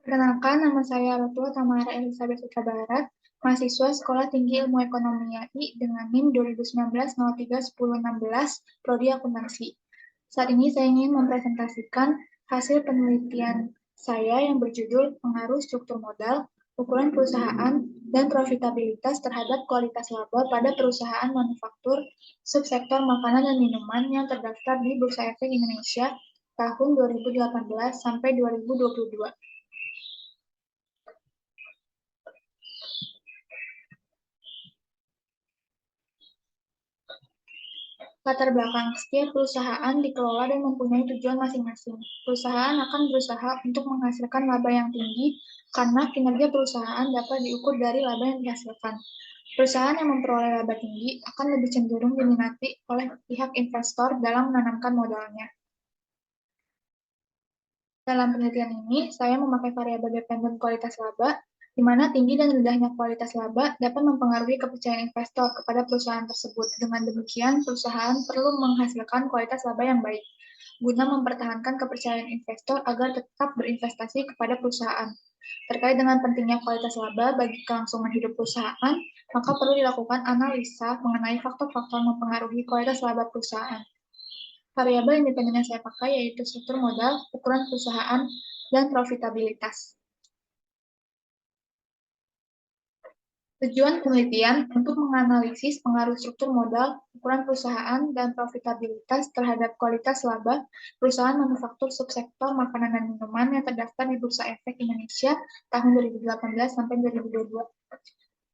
Perkenalkan, nama saya Rotua Tamara Elizabeth Huta Barat, mahasiswa Sekolah Tinggi Ilmu Ekonomi UI dengan NIM 2019-03-1016, Prodi Akuntansi. Saat ini saya ingin mempresentasikan hasil penelitian saya yang berjudul Pengaruh Struktur Modal, Ukuran Perusahaan, dan Profitabilitas terhadap Kualitas Laba pada Perusahaan Manufaktur Subsektor Makanan dan Minuman yang terdaftar di Bursa Efek Indonesia tahun 2018 sampai 2022. Latar belakang, setiap perusahaan dikelola dan mempunyai tujuan masing-masing. Perusahaan akan berusaha untuk menghasilkan laba yang tinggi karena kinerja perusahaan dapat diukur dari laba yang dihasilkan. Perusahaan yang memperoleh laba tinggi akan lebih cenderung diminati oleh pihak investor dalam menanamkan modalnya. Dalam penelitian ini, saya memakai variabel dependen kualitas laba, di mana tinggi dan rendahnya kualitas laba dapat mempengaruhi kepercayaan investor kepada perusahaan tersebut. Dengan demikian, perusahaan perlu menghasilkan kualitas laba yang baik, guna mempertahankan kepercayaan investor agar tetap berinvestasi kepada perusahaan. Terkait dengan pentingnya kualitas laba bagi kelangsungan hidup perusahaan, maka perlu dilakukan analisa mengenai faktor-faktor mempengaruhi kualitas laba perusahaan. Variabel independen yang saya pakai yaitu struktur modal, ukuran perusahaan, dan profitabilitas. Tujuan penelitian untuk menganalisis pengaruh struktur modal, ukuran perusahaan, dan profitabilitas terhadap kualitas laba perusahaan manufaktur subsektor makanan dan minuman yang terdaftar di Bursa Efek Indonesia tahun 2018 sampai 2022.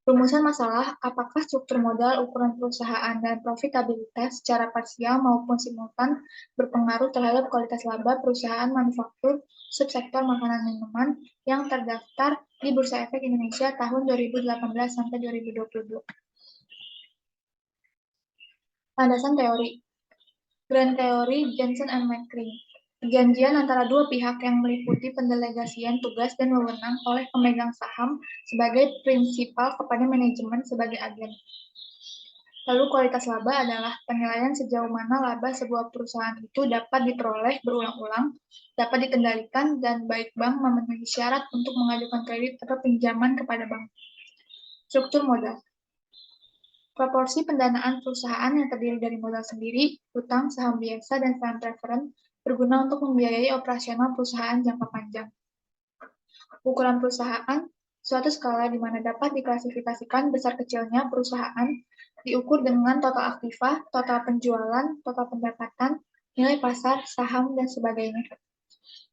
Rumusan masalah, apakah struktur modal, ukuran perusahaan, dan profitabilitas secara parsial maupun simultan berpengaruh terhadap kualitas laba perusahaan manufaktur subsektor makanan minuman yang terdaftar di Bursa Efek Indonesia tahun 2018 sampai 2022. Landasan teori. Grand Theory, Jensen and McCree. Perjanjian antara dua pihak yang meliputi pendelegasian tugas dan wewenang oleh pemegang saham sebagai prinsipal kepada manajemen sebagai agen. Lalu kualitas laba adalah penilaian sejauh mana laba sebuah perusahaan itu dapat diperoleh berulang-ulang, dapat dikendalikan, dan baik bank memenuhi syarat untuk mengajukan kredit atau pinjaman kepada bank. Struktur modal. Proporsi pendanaan perusahaan yang terdiri dari modal sendiri, utang, saham biasa, dan saham preferen berguna untuk membiayai operasional perusahaan jangka panjang. Ukuran perusahaan, suatu skala di mana dapat diklasifikasikan besar kecilnya perusahaan, diukur dengan total aktiva, total penjualan, total pendapatan, nilai pasar, saham, dan sebagainya.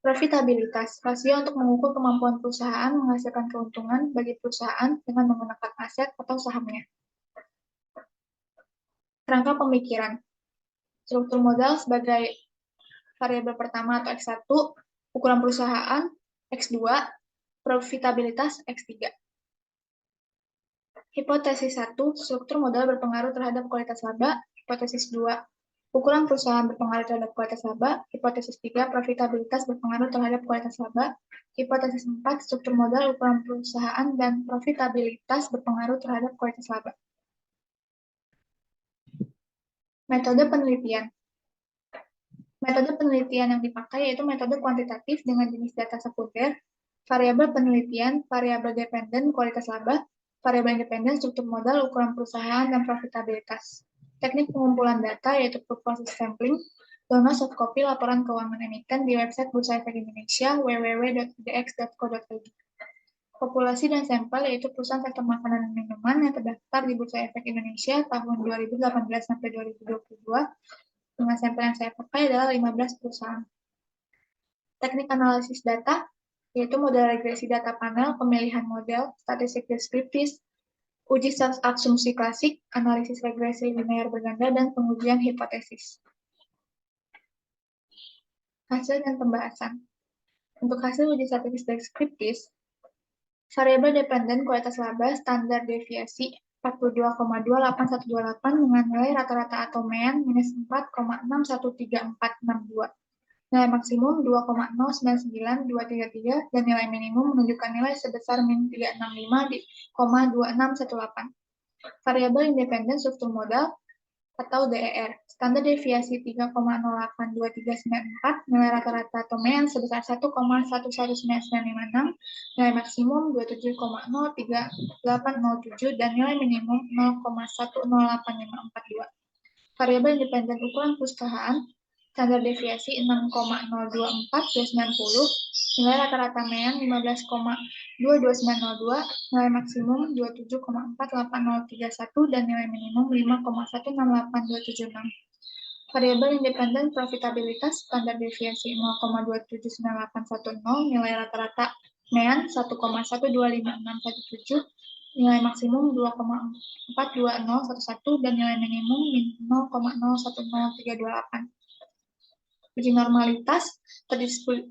Profitabilitas, rasio untuk mengukur kemampuan perusahaan menghasilkan keuntungan bagi perusahaan dengan menggunakan aset atau sahamnya. Kerangka pemikiran. Struktur modal sebagai variabel pertama atau X1, ukuran perusahaan X2, profitabilitas X3. Hipotesis 1, struktur modal berpengaruh terhadap kualitas laba. Hipotesis 2, ukuran perusahaan berpengaruh terhadap kualitas laba. Hipotesis 3, profitabilitas berpengaruh terhadap kualitas laba. Hipotesis 4, struktur modal, ukuran perusahaan, dan profitabilitas berpengaruh terhadap kualitas laba. Metode penelitian. Metode penelitian yang dipakai yaitu metode kuantitatif dengan jenis data sekunder, variabel penelitian, variabel dependen, kualitas laba, variabel independen, struktur modal, ukuran perusahaan, dan profitabilitas. Teknik pengumpulan data yaitu proof process sampling, download soft copy laporan keuangan emiten di website Bursa Efek Indonesia www.idx.co.id. Populasi dan sampel yaitu perusahaan sektor makanan dan minuman yang terdaftar di Bursa Efek Indonesia tahun 2018 sampai 2022 dengan sampel yang saya pakai adalah 15 perusahaan. Teknik analisis data yaitu model regresi data panel, pemilihan model, statistik deskriptif, uji asumsi klasik, analisis regresi linear berganda, dan pengujian hipotesis. Hasil dan pembahasan. Untuk hasil uji statistik deskriptif, variabel dependen kualitas laba standar deviasi 42,28128 dengan nilai rata-rata atau mean minus 4,6134662. Nilai maksimum 2,099233 dan nilai minimum menunjukkan nilai sebesar min 365,2618. Variabel independen struktur modal atau DER. Standar deviasi 3,08294, nilai rata-rata Tomean sebesar 1,119956, nilai maksimum 27,03807, dan nilai minimum 0,108542. Variabel independen ukuran perusahaan, standar deviasi 6,024/90, nilai rata-rata MEAN 15,22902, nilai maksimum 27,48031, dan nilai minimum 5,168276. Variabel independen profitabilitas, standar deviasi 0,27981, nilai rata-rata MEAN 1,125617, nilai maksimum 2,42011, dan nilai minimum 0,010328. Uji normalitas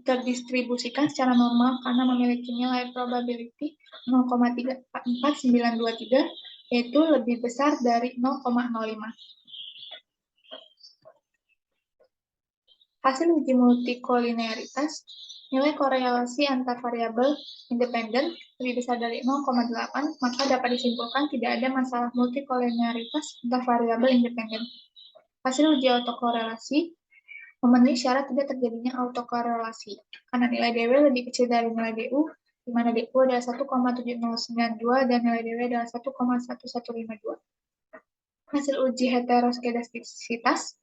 terdistribusikan secara normal karena memiliki nilai probability 0,34923, yaitu lebih besar dari 0,05. Hasil uji multikolinearitas, nilai korelasi antar variabel independen lebih besar dari 0,8, maka dapat disimpulkan tidak ada masalah multikolinearitas antar variabel independen. Hasil uji autokorelasi memenuhi syarat tidak terjadinya autokorelasi, karena nilai DW lebih kecil dari nilai DU, di mana DU adalah 1,7092 dan nilai DW adalah 1,1152. Hasil uji heteroskedastisitas,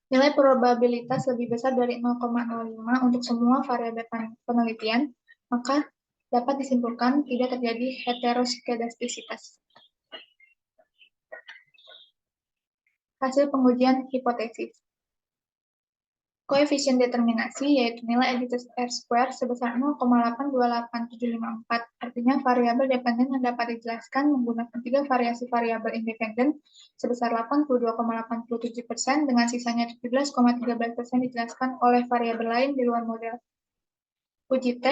nilai probabilitas lebih besar dari 0,05 untuk semua variabel penelitian, maka dapat disimpulkan tidak terjadi heteroskedastisitas. Hasil pengujian hipotesis. Koefisien determinasi yaitu nilai edited R-square sebesar 0,828754. Artinya variabel dependen yang dapat dijelaskan menggunakan 3 variasi variabel independen sebesar 82,87% dengan sisanya 17,13% dijelaskan oleh variabel lain di luar model. Uji T,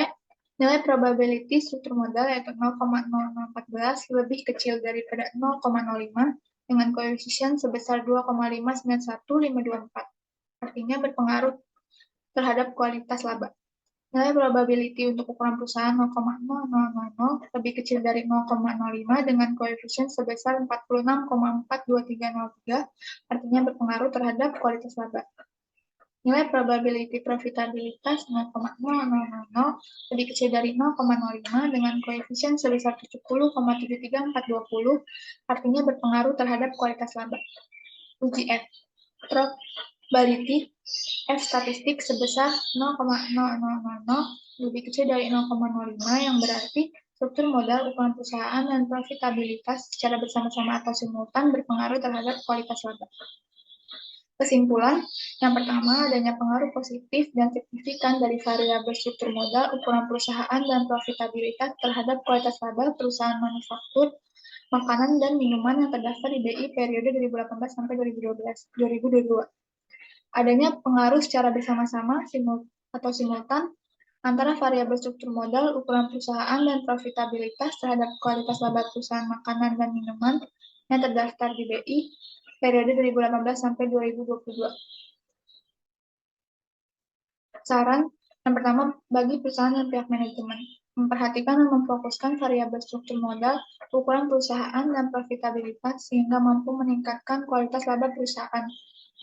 nilai probability struktur modal yaitu 0,0014 lebih kecil daripada 0,05 dengan koefisien sebesar 2,591524. Artinya berpengaruh terhadap kualitas laba. Nilai probability untuk ukuran perusahaan 0,0000 lebih kecil dari 0,05 dengan koefisien sebesar 46,42303, artinya berpengaruh terhadap kualitas laba. Nilai probability profitabilitas 0,0000 lebih kecil dari 0,05 dengan koefisien sebesar 70,73420, artinya berpengaruh terhadap kualitas laba. Uji F. Probability F statistik sebesar 0,0000 lebih kecil dari 0,05 yang berarti struktur modal, ukuran perusahaan, dan profitabilitas secara bersama-sama atau simultan berpengaruh terhadap kualitas laba. Kesimpulan, yang pertama, adanya pengaruh positif dan signifikan dari variabel struktur modal, ukuran perusahaan, dan profitabilitas terhadap kualitas laba perusahaan manufaktur, makanan, dan minuman yang terdaftar di BI periode 2018 sampai 2022. Adanya pengaruh secara bersama-sama atau simultan antara variabel struktur modal, ukuran perusahaan, dan profitabilitas terhadap kualitas laba perusahaan makanan dan minuman yang terdaftar di BI periode 2018 sampai 2022. Saran yang pertama bagi perusahaan dan pihak manajemen, memperhatikan dan memfokuskan variabel struktur modal, ukuran perusahaan, dan profitabilitas sehingga mampu meningkatkan kualitas laba perusahaan.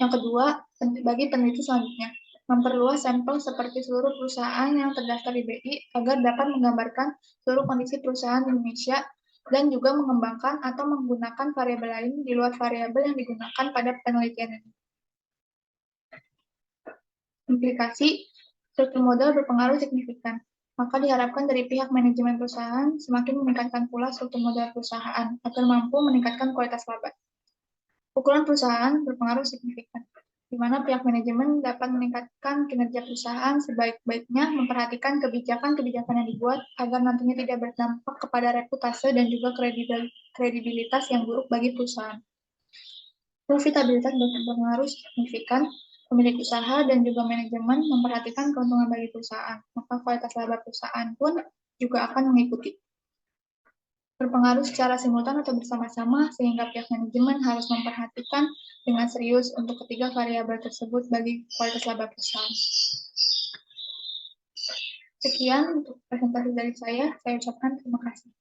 Yang kedua, bagi peneliti selanjutnya, memperluas sampel seperti seluruh perusahaan yang terdaftar di BI agar dapat menggambarkan seluruh kondisi perusahaan di Indonesia dan juga mengembangkan atau menggunakan variabel lain di luar variabel yang digunakan pada penelitian ini. Implikasi struktur modal berpengaruh signifikan, maka diharapkan dari pihak manajemen perusahaan semakin meningkatkan pula struktur modal perusahaan agar mampu meningkatkan kualitas laba. Ukuran perusahaan berpengaruh signifikan, di mana pihak manajemen dapat meningkatkan kinerja perusahaan sebaik-baiknya memperhatikan kebijakan-kebijakan yang dibuat agar nantinya tidak berdampak kepada reputasi dan juga kredibilitas yang buruk bagi perusahaan. Profitabilitas berpengaruh signifikan, pemilik usaha dan juga manajemen memperhatikan keuntungan bagi perusahaan, maka kualitas laba perusahaan pun juga akan mengikuti. Berpengaruh secara simultan atau bersama-sama sehingga pihak manajemen harus memperhatikan dengan serius untuk ketiga variabel tersebut bagi kualitas laba perusahaan. Sekian untuk presentasi dari saya ucapkan terima kasih.